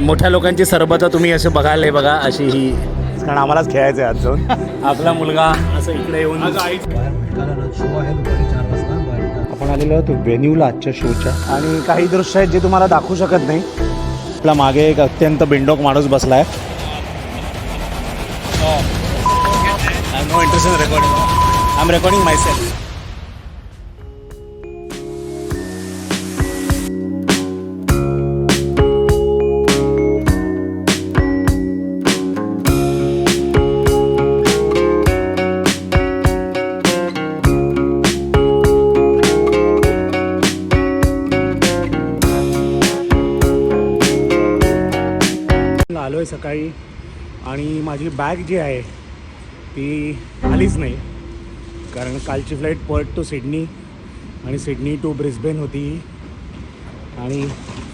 मोठ्या लोकांची सरबतं तुम्ही असे बघायला बघा अशी ही, कारण आम्हालाच खेळायचं आहे आज जाऊन. आपला मुलगा असं इकडे येऊन आपण आलेलो आहोत व्हेन्यूला आजच्या शोच्या, आणि काही दृश्य आहेत जे तुम्हाला दाखवू शकत नाही. आपला मागे एक अत्यंत बिंडोक माणूस बसला आहे. No interest in recording, I am recording myself. आलो आहे सकाळी आणि माझी बॅग जी आहे ती आलीच नाही, कारण कालची फ्लाईट पर्ट टू सिडनी आणि सिडनी टू ब्रिस्बेन होती आणि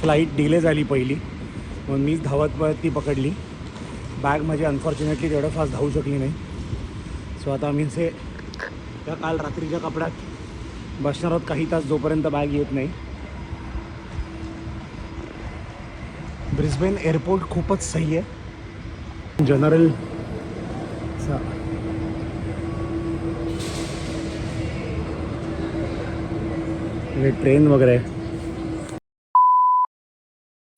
फ्लाईट डिले झाली पहिली, म्हणून मीच धावत ती पकडली. बॅग माझी अनफॉर्च्युनेटली तेवढं फास्ट धावू शकली नाही. सो आता आम्ही असे त्या काल रात्रीच्या कपड्यात बसणार आहोत काही तास, जोपर्यंत बॅग येत नाही. ब्रिस्बेन एअरपोर्ट खूपच सही आहे. जनरल ट्रेन वगैरे.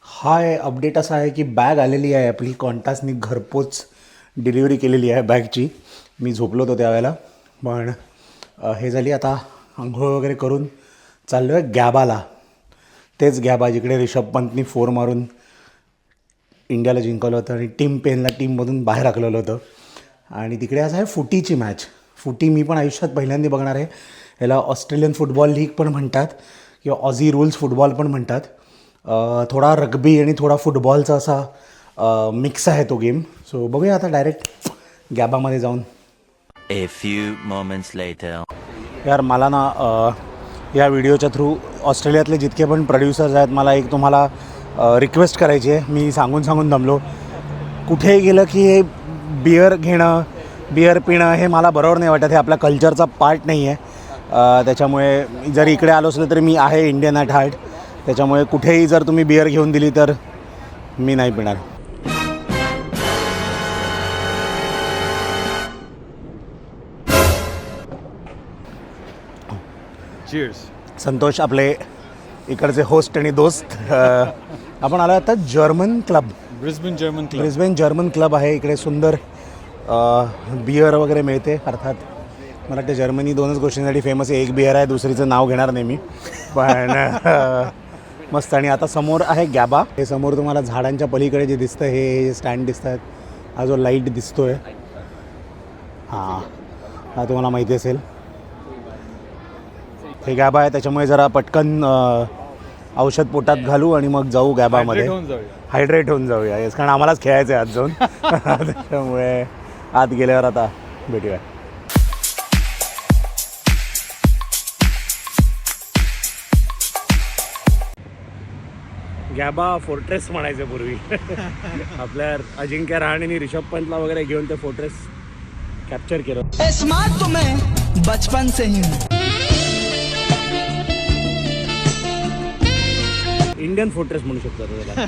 हाय, अपडेट असा आहे की बॅग आलेली आहे आपली. कॉन्टासनी घरपोच डिलिव्हरी केलेली आहे बॅगची. मी झोपलो होतो त्यावेळेला, पण हे झाली. आता आंघोळ वगैरे करून चाललो आहे गॅबाला. तेच गॅबा जिकडे रिषभ पंतनी 4 मारून इंडियाला जिंकवलं होतं आणि टीम पेनला टीममधून बाहेर हाकलवलं होतं. आणि तिकडे आज आहे फुटीची मॅच. फुटी मी पण आयुष्यात पहिल्यांदा बघणार आहे. याला ऑस्ट्रेलियन फुटबॉल लीग पण म्हणतात किंवा ऑझी रूल्स फुटबॉल पण म्हणतात. थोडा रग्बी आणि थोडा फुटबॉलचा असा मिक्स आहे तो गेम. सो बघूया आता डायरेक्ट गॅबामध्ये जाऊन. A few moments later. यार मला ना या व्हिडिओच्या थ्रू ऑस्ट्रेलियातले जितके पण प्रोड्युसर्स आहेत, मला एक तुम्हाला रिक्वेस्ट करायची आहे. मी सांगून दमलो. कुठेही गेलं की हे बिअर घेणं, बिअर पिणं हे मला बरोबर नाही वाटत. हे आपल्या कल्चरचा पार्ट नाही आहे. त्याच्यामुळे जरी इकडे आलो असलं तरी मी आहे इंडियन ॲट हार्ट. त्याच्यामुळे कुठेही जर तुम्ही बिअर घेऊन दिली तर मी नाही पिणार. Cheers. संतोष आपले इकडचे होस्ट आणि दोस्त. आपण आलो आता German club. Brisbane German Club. Brisbane German club आहे. इकडे सुंदर बिअर वगैरे मिळते. अर्थात मला वाटतं जर्मनी 2च गोष्टींसाठी फेमस आहे. एक बिअर आहे, दुसरीचं नाव घेणार नाही मी, पण मस्त. आणि आता समोर आहे गॅबा. हे समोर तुम्हाला झाडांच्या पलीकडे जे दिसतं हे स्टँड दिसत आहेत. हा जो लाईट दिसतो आहे हा तुम्हाला माहिती असेल. हे गॅबा आहे, त्याच्यामुळे जरा पटकन औषध पोटात घालू आणि मग जाऊ गॅबामध्ये. हायड्रेट होऊन जाऊया. येस, कारण आम्हालाच खेळायचं आहे आज जाऊन. त्याच्यामुळे आत गेल्यावर आता भेटूया. गॅबा फोर्ट्रेस म्हणायचं पूर्वी. आपल्या अजिंक्य रहाणेने आणि ऋषभ पंतला वगैरे घेऊन ते फोर्ट्रेस कॅप्चर केलं. स्मार्ट तो मैं बचपन से ही हूँ. इंडियन फोर्ट्रेस म्हणू शकतो त्याला.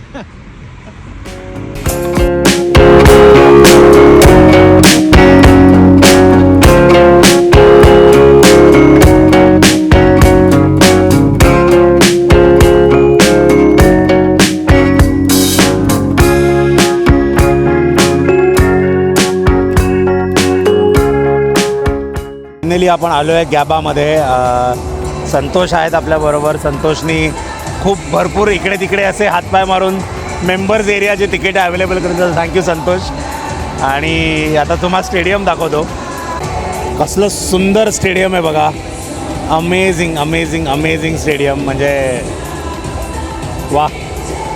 फायनली आपण आलो आहे गॅबामध्ये. संतोष आहेत आपल्याबरोबर. संतोषनी खूप भरपूर इकडे तिकडे असे हातपाय मारून मेंबर्स एरियाचे तिकीट अवेलेबल करून दिलं. थँक्यू संतोष. आणि आता तुम्हाला स्टेडियम दाखवतो. कसलं सुंदर स्टेडियम आहे बघा. Amazing amazing amazing stadium. म्हणजे वा,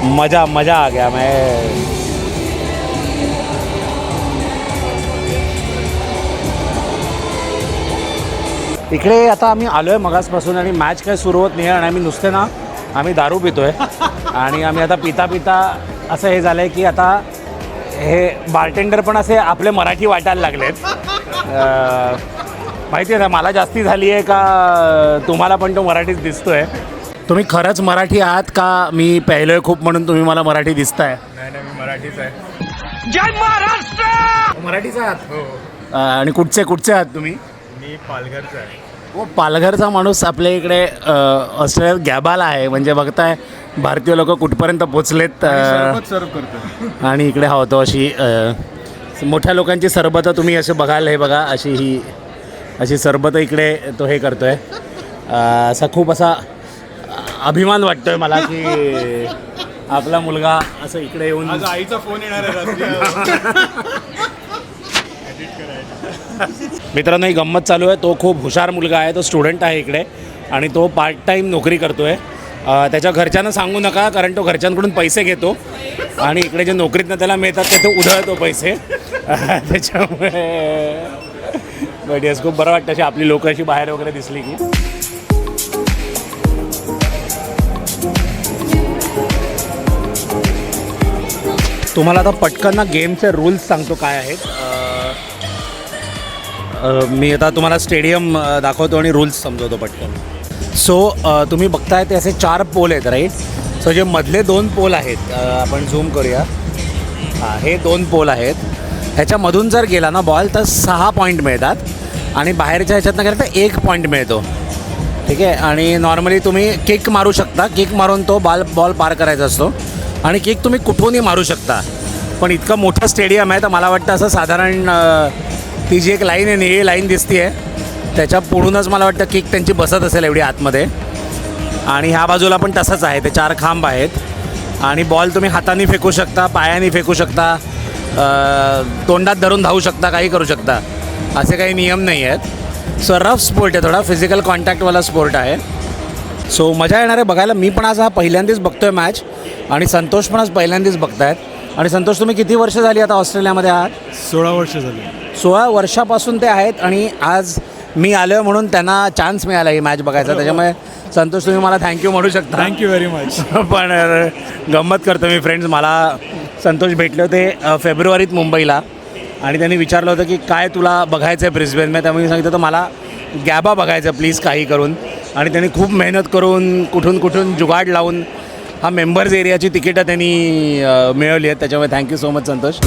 मजा मजा आ गया. मैं इकडे आता आम्ही आलो आहे मगासपासून आणि मॅच काय सुरू होत नाही. आणि आम्ही नुसते ना आम्ही दारू पितो आहे. आणि आम्ही आता पिता पिता असं हे झालं आहे की आता हे बार्टेंडर पण असे आपले मराठी वाटायला लागलेत. माहिती आहे ना मला जास्ती झाली आहे का तुम्हाला पण तो मराठीच दिसतो आहे. तुम्ही खरंच मराठी आहात का मी पहिलोय खूप म्हणून तुम्ही मला मराठी दिसताय? नाही नाही, मी मराठीच आहे. मराठीचा आहात? आणि कुठचे आहात तुम्ही? मी पालघरचा आहे. हो, पालघरचा माणूस आपल्या इकडे ऑस्ट्रेलियात गॅबाला आहे. म्हणजे बघताय भारतीय लोक कुठपर्यंत पोचलेत. सर्व करतो. आणि इकडे हा होतो अशी मोठ्या लोकांची सरबतं तुम्ही असे बघाल. हे बघा अशी सरबतं इकडे तो हे करतोय. असा खूप असा अभिमान वाटतोय मला की आपला मुलगा असं इकडे येऊन. आज आईचा फोन येणार आहे रात्री. मित्रांनो, ही गंमत चालू आहे. तो खूप हुशार मुलगा आहे. तो स्टुडंट आहे इकडे आणि तो पार्ट टाईम नोकरी करतो आहे. त्याच्या घरच्यांना सांगू नका, कारण तो घरच्यांकडून पैसे घेतो आणि इकडे जे नोकरीतनं त्याला मिळतात ते तो उधळतो पैसे. त्याच्यामुळे बट येस, खूप बरं वाटतं अशी आपली लोकं अशी बाहेर वगैरे दिसली की. तुम्हाला आता पटकन ना गेमचे रूल्स सांगतो काय आहेत. मी आता तुम्हाला स्टेडियम दाखवतो आणि रूल्स समजवतो पटकन. सो तुम्ही बघताय ते असे 4 पोल आहेत, राईट. सो जे मधले 2 पोल आहेत, आपण झूम करूया. हे 2 पोल आहेत. ह्याच्यामधून जर गेला ना बॉल तर 6 पॉईंट मिळतात आणि बाहेरच्या ह्याच्यातनं गेला तर 1 पॉईंट मिळतो. ठीक आहे. आणि नॉर्मली तुम्ही किक मारू शकता. किक मारून तो बॉल पार करायचा असतो आणि किक तुम्ही कुठूनही मारू शकता. पण इतकं मोठं स्टेडियम आहे तर मला वाटतं असं साधारण ती जी एक लाईन आहे निळी लाईन दिसते आहे त्याच्या पुढूनच मला वाटतं किक त्यांची बसत असेल एवढी आतमध्ये. आणि ह्या बाजूला पण तसंच आहे. ते 4 खांब आहेत आणि बॉल तुम्ही हाताने फेकू शकता, पायाने फेकू शकता, तोंडात धरून धावू शकता, काही करू शकता. असे काही नियम नाही आहेत. सो रफ स्पोर्ट आहे, थोडा फिजिकल कॉन्टॅक्टवाला स्पोर्ट आहे. सो मजा येणार आहे बघायला. मी पण आज हा पहिल्यांदाच बघतो आहे मॅच आणि संतोष पण आज पहिल्यांदाच बघतायत. आणि संतोष, तुम्ही किती वर्ष झाली आता ऑस्ट्रेलियामध्ये आहात? 16 वर्ष झाली. 16 वर्षापासून ते आहेत आणि आज मी आलो म्हणून त्यांना चान्स मिळाला ही मॅच बघायचा. त्याच्यामुळे संतोष, तुम्ही मला थँक्यू म्हणू शकता. Thank you very much. पण गंमत करतो मी फ्रेंड्स. मला संतोष भेटले होते फेब्रुवारीत मुंबईला आणि त्यांनी विचारलं होतं की काय तुला बघायचं आहे ब्रिस्बेनमध्ये. त्यामुळे मी सांगितलं तर मला गॅबा बघायचं प्लीज काही करून. आणि त्यांनी खूप मेहनत करून कुठून जुगाड लावून हा मेंबर्स एरियाची तिकीटं त्यांनी मिळवली आहेत. त्याच्यामुळे thank you so much Santosh.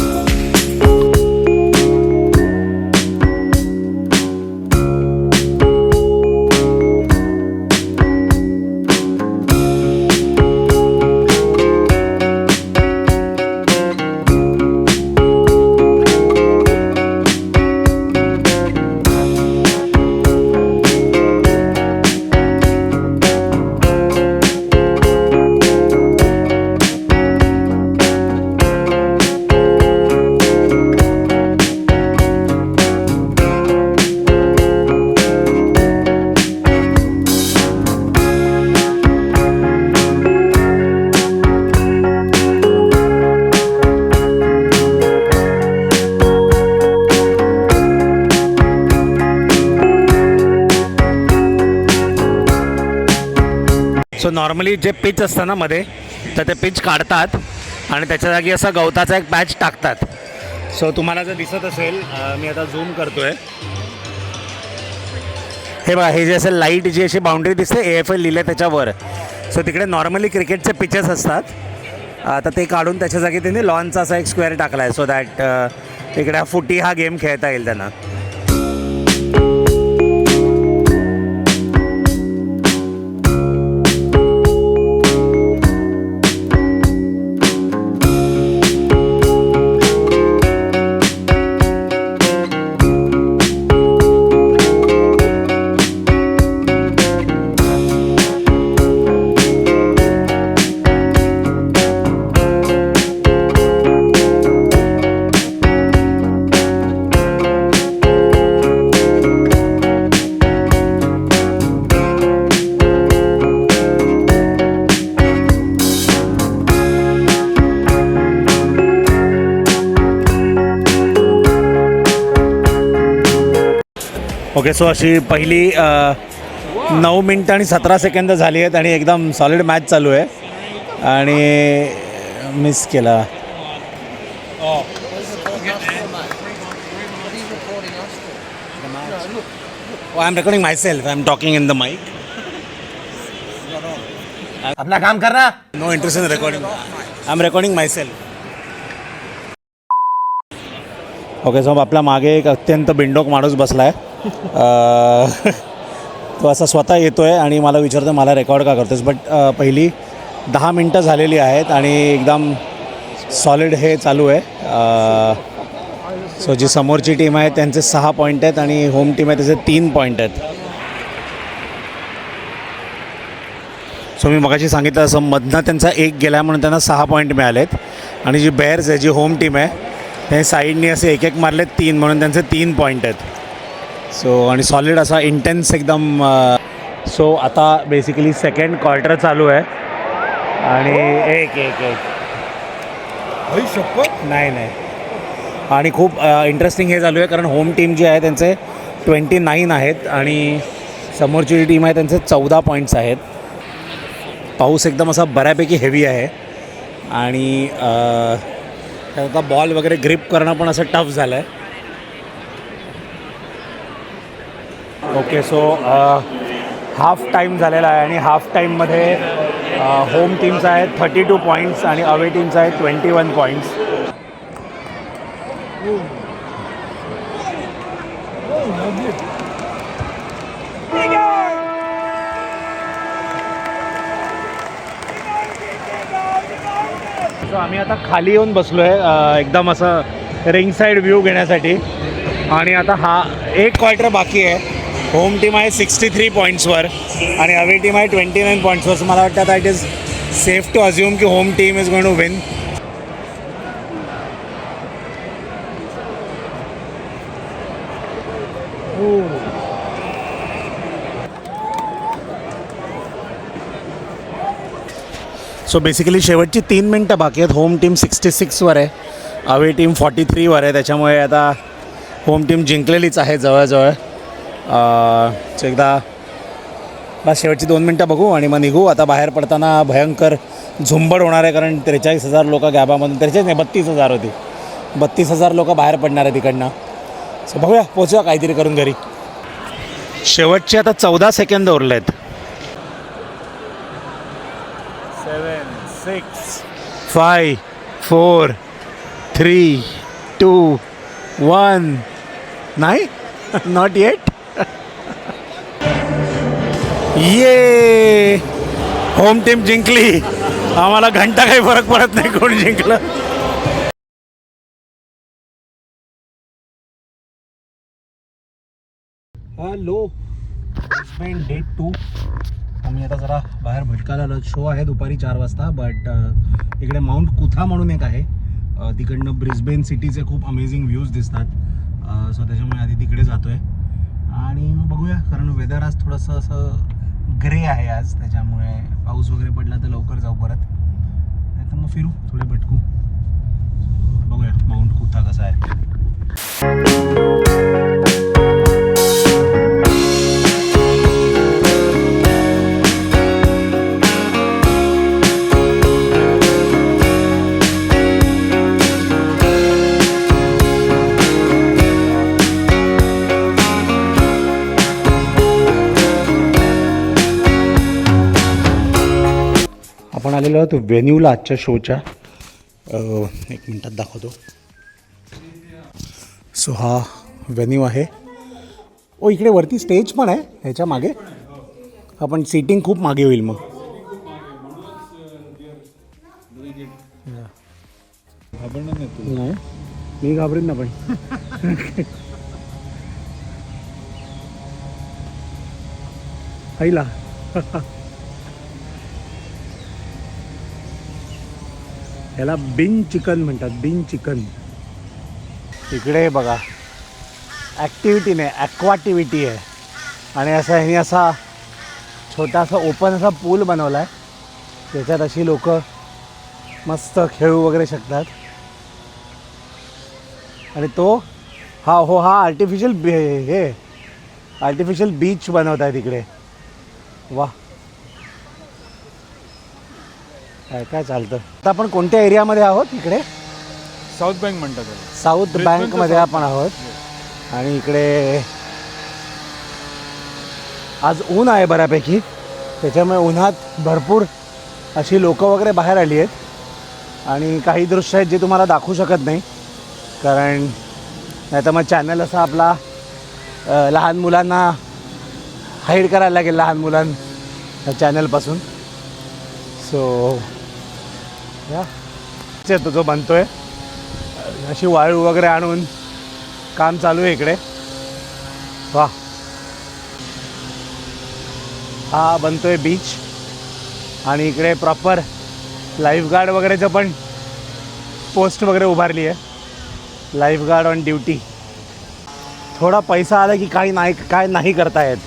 So normally जे पिच असतं ना मध्ये, तर ते पिच काढतात आणि त्याच्या जागी असा गवताचा एक पॅच टाकतात. सो तुम्हाला जर दिसत असेल, मी आता झूम करतो आहे. हे बघा, हे जे असेल लाईट जी अशी बाउंड्री दिसते AFL लिहिलं त्याच्यावर. सो तिकडे नॉर्मली क्रिकेटचे पिचेस असतात. आता ते काढून त्याच्या जागी त्यांनी लॉनचा असा एक स्क्वेअर टाकला आहे. सो दॅट इकडे फुटी हा गेम खेळता येईल त्यांना. ओके. सो अशी पहिली 9 मिनटं आणि 17 सेकंद झाली आहेत आणि एकदम सॉलिड मॅच चालू आहे आणि मिस केला. I am recording myself. I am talking in the mic. अपना काम करना. No interest in recording. I am recording myself. Okay, so आपल्या मागे एक अत्यंत बिंडोक माणूस बसला आहे. तो असा स्वतः येतो आहे आणि मला विचारतो मला रेकॉर्ड का करतोस. बट पहिली 10 मिनटं झालेली आहेत आणि एकदम सॉलिड हे चालू आहे. सो जी समोरची टीम आहे त्यांचे 6 पॉईंट आहेत आणि होम टीम आहे त्याचे 3 पॉईंट आहेत. सो मी मगाशी सांगितलं असं मधनं त्यांचा एक गेला म्हणून त्यांना 6 पॉईंट मिळालेत. आणि जी बेअर्स आहे जी होम टीम आहे ते साईडनी असे एक मारलेत 3 म्हणून त्यांचे 3 पॉईंट आहेत. सो आणि सॉलिड असा इंटेन्स एकदम. सो आता बेसिकली सेकंड क्वार्टर चालू आहे आणि एक नाही आणि खूप इंटरेस्टिंग हे चालू आहे कारण होम टीम जी आहे त्यांचे 29 आहेत आणि समोरची जी टीम आहे त्यांचे 14 पॉईंट्स आहेत. पाऊस एकदम असा बऱ्यापैकी हेवी आहे आणि त्यात आता बॉल वगैरे ग्रिप करणं पण असं टफ झालं आहे. ओके, सो हाफ टाईम झालेला आहे आणि हाफ टाईममध्ये होम टीमचा आहे 32 पॉईंट्स आणि अवे टीमचा आहे 21 पॉईंट्स. सो आम्ही आता खाली येऊन बसलो आहे एकदम असं रिंग साईड व्ह्यू घेण्यासाठी. आणि आता हा एक क्वार्टर बाकी आहे. होम टीम आहे 63 पॉईंट्सवर आणि अवे टीम आहे 29 पॉईंट्सवर. सो मला वाटतं आता it is safe to assume की home team is going to win. So basically शेवटची 3 मिनटं बाकी आहेत. होम टीम 66वर आहे, अवे टीम 43वर आहे. त्याच्यामुळे आता होम टीम जिंकलेलीच आहे जवळजवळ. सो एकदा बस शेवटची 2 मिनटं बघू आणि मग निघू. आता बाहेर पडताना भयंकर झुंबड होणार आहे कारण 43,000 लोक गॅबामधून 43 नाही 32,000 होती. 32,000 लोक बाहेर पडणार आहेत तिकडनं. सो बघूया पोचूया काहीतरी करून घरी. शेवटचे आता 14 सेकंद उरले आहेत. 7, 6, 5, 4, 3, 2, 1. नाही नॉट येट. ये होम टीम जिंकली. आम्हाला घंटा काही फरक पडत नाही कोण जिंकलं. Hello, day 2. आम्ही आता जरा बाहेर भटकायला आलो. शो आहे दुपारी 4 वाजता. बट इकडे माउंट कुथा म्हणून एक आहे. तिकडनं ब्रिस्बेन सिटीचे खूप अमेझिंग व्ह्यूज दिसतात. सो त्याच्यामुळे आधी तिकडे जातो आहे आणि मग बघूया कारण वेदर आज थोडंसं असं ग्रे आहे आज. त्याच्यामुळे पाऊस वगैरे पडला तर लवकर जाऊ परत, नाही तर मग फिरू थोडे भटकू. बघूया माउंट कुथा कसा आहे. आपण आलेलो आहोत व्हेन्यूला आजच्या शोच्या. एक मिनटात दाखवतो. सो हा व्हेन्यू आहे. ओ इकडे वरती स्टेज पण आहे ह्याच्या मागे. आपण सीटिंग खूप मागे होईल मग. नाही मी घाबरेन ना पण. आईला ह्याला बिन चिकन म्हणतात, बिन चिकन. इकडे बघा ॲक्टिव्हिटी नाही ॲक्वाटिव्हिटी आहे आणि असं ह्याने असा छोटासा ओपन असा पूल बनवला आहे त्याच्यात अशी लोक मस्त खेळू वगैरे शकतात. आणि तो हा आर्टिफिशियल हे आर्टिफिशियल बीच बनवत आहे तिकडे. वा काय चालतं. आता आपण कोणत्या एरियामध्ये आहोत इकडे? साऊथ बँक म्हणतात. साऊथ बँकमध्ये आपण आहोत आणि इकडे आज ऊन आहे बऱ्यापैकी. त्याच्यामुळे उन्हात भरपूर अशी लोकं वगैरे बाहेर आली आहेत आणि काही दृश्य आहेत जे तुम्हाला दाखवू शकत नाही, कारण नाही तर मग चॅनल असा आपला लहान मुलांना हाईड करायला लागेल, लहान मुलांना चॅनलपासून. सो या तो जो बनतो आहे, अशी वाळू वगैरे आणून काम चालू आहे इकडे. वा, हा बनतो आहे बीच आणि इकडे प्रॉपर लाईफगार्ड वगैरेचं पण पोस्ट वगैरे उभारली आहे, लाईफगार्ड ऑन ड्युटी. थोडा पैसा आला की काय नाही करता येत,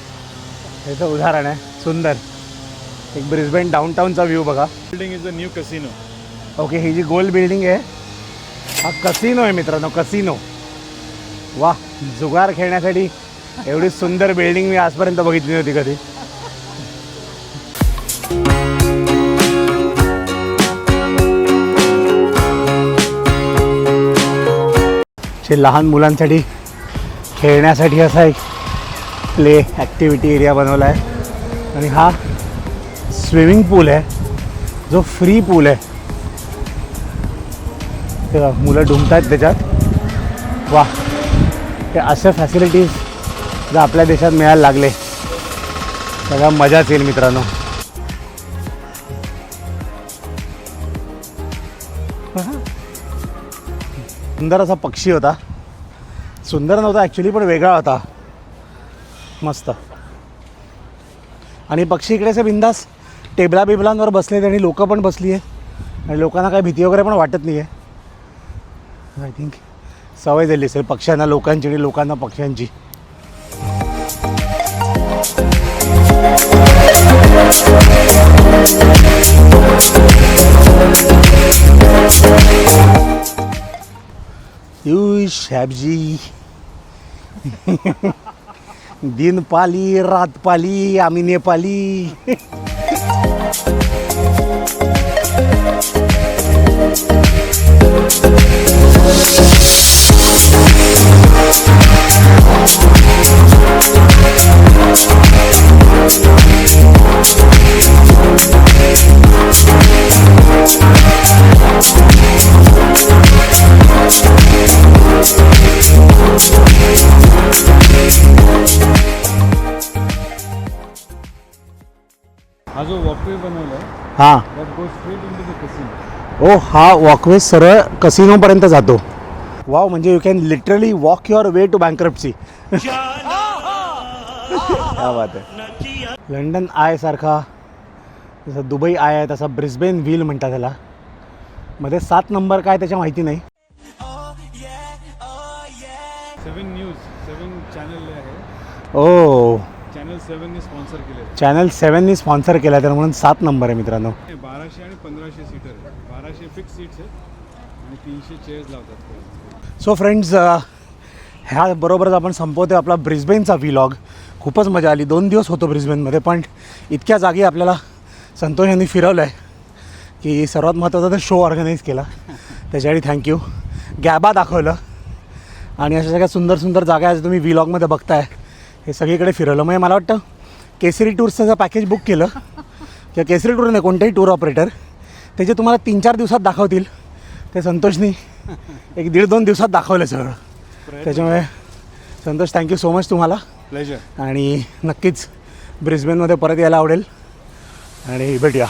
याचं उदाहरण आहे. सुंदर एक ब्रिस्बेन डाऊनटाऊनचा व्ह्यू बघा. Building is a new casino. Okay, ही जी गोल बिल्डिंग आहे हा कसिनो आहे मित्रांनो, कसिनो. वा, जुगार खेळण्यासाठी एवढी सुंदर बिल्डिंग मी आजपर्यंत बघितली नव्हती कधी. लहान मुलांसाठी खेळण्यासाठी असा एक प्ले ॲक्टिव्हिटी एरिया बनवला आहे आणि हा स्विमिंग पूल आहे जो फ्री पूल आहे. तेव्हा मुलं डुंबत आहेत त्याच्यात. वा, हे अशा फॅसिलिटीज जर आपल्या देशात मिळायला लागले सगळा मजाच येईल मित्रांनो. सुंदर असा पक्षी होता, सुंदर नव्हता ॲक्च्युली पण वेगळा होता, मस्त. आणि पक्षी इकडे असे बिंदास टेबला बिबलांवर बसले आणि लोकं पण बसली आहे आणि लोकांना काही भीती वगैरे पण वाटत नाही आहे. आय थिंक सवय झाली असेल पक्ष्यांना लोकांची आणि लोकांना पक्ष्यांची. यू शॅबजी दिन पाली रात पाली आम्ही नेपाली. हा जो वॉकवे बनवला आहे हां, that goes straight into the casino. ओ हा वॉकवे सरळ कसिनोपर्यंत जातो. वाव, म्हणजे you can literally walk your way to bankruptcy. क्या बात आहे. लंडन आय सारखा जसं दुबई आय आहे तसा ब्रिस्बेन व्हील म्हणतात त्याला. मध्ये 7 नंबर काय त्याच्या माहिती नाही. 7 न्यूज 7 चॅनल आहे. ओ, चॅनल 7ने स्पॉन्सर केले. चॅनल 7नी स्पॉन्सर केला तर म्हणून 7 नंबर आहे मित्रांनो. 1200 आणि 1500 सीटर आहे. 1200 फिक्स सीट्स आहेत आणि 300 चेअर्स लावतात. सो फ्रेंड्स, ह्या बरोबरच आपण संपवतो आपला ब्रिस्बेनचा व्लॉग. खूपच मजा आली. 2 दिवस होतो ब्रिस्बेनमध्ये, पण इतक्या जागी आपल्याला संतोष यांनी फिरवलं आहे की सर्वात महत्त्वाचा तर शो ऑर्गनाईज केला, त्याच्यासाठी थँक्यू. गॅबा दाखवलं आणि अशा सगळ्या सुंदर सुंदर जागा आज तुम्ही व्लॉगमध्ये बघताय हे सगळीकडे फिरवलं. म्हणजे मला वाटतं केसरी टूर्सचं जर पॅकेज बुक केलं किंवा केसरी टूर नाही, कोणतेही टूर ऑपरेटर त्याचे तुम्हाला 3-4 दिवसात दाखवतील, ते संतोषनी 1-1.5-2 दिवसात दाखवलं सगळं. त्याच्यामुळे संतोष थँक्यू सो मच तुम्हाला. प्लेजर. आणि नक्कीच ब्रिस्बेनमध्ये परत यायला आवडेल आणि भेटूया.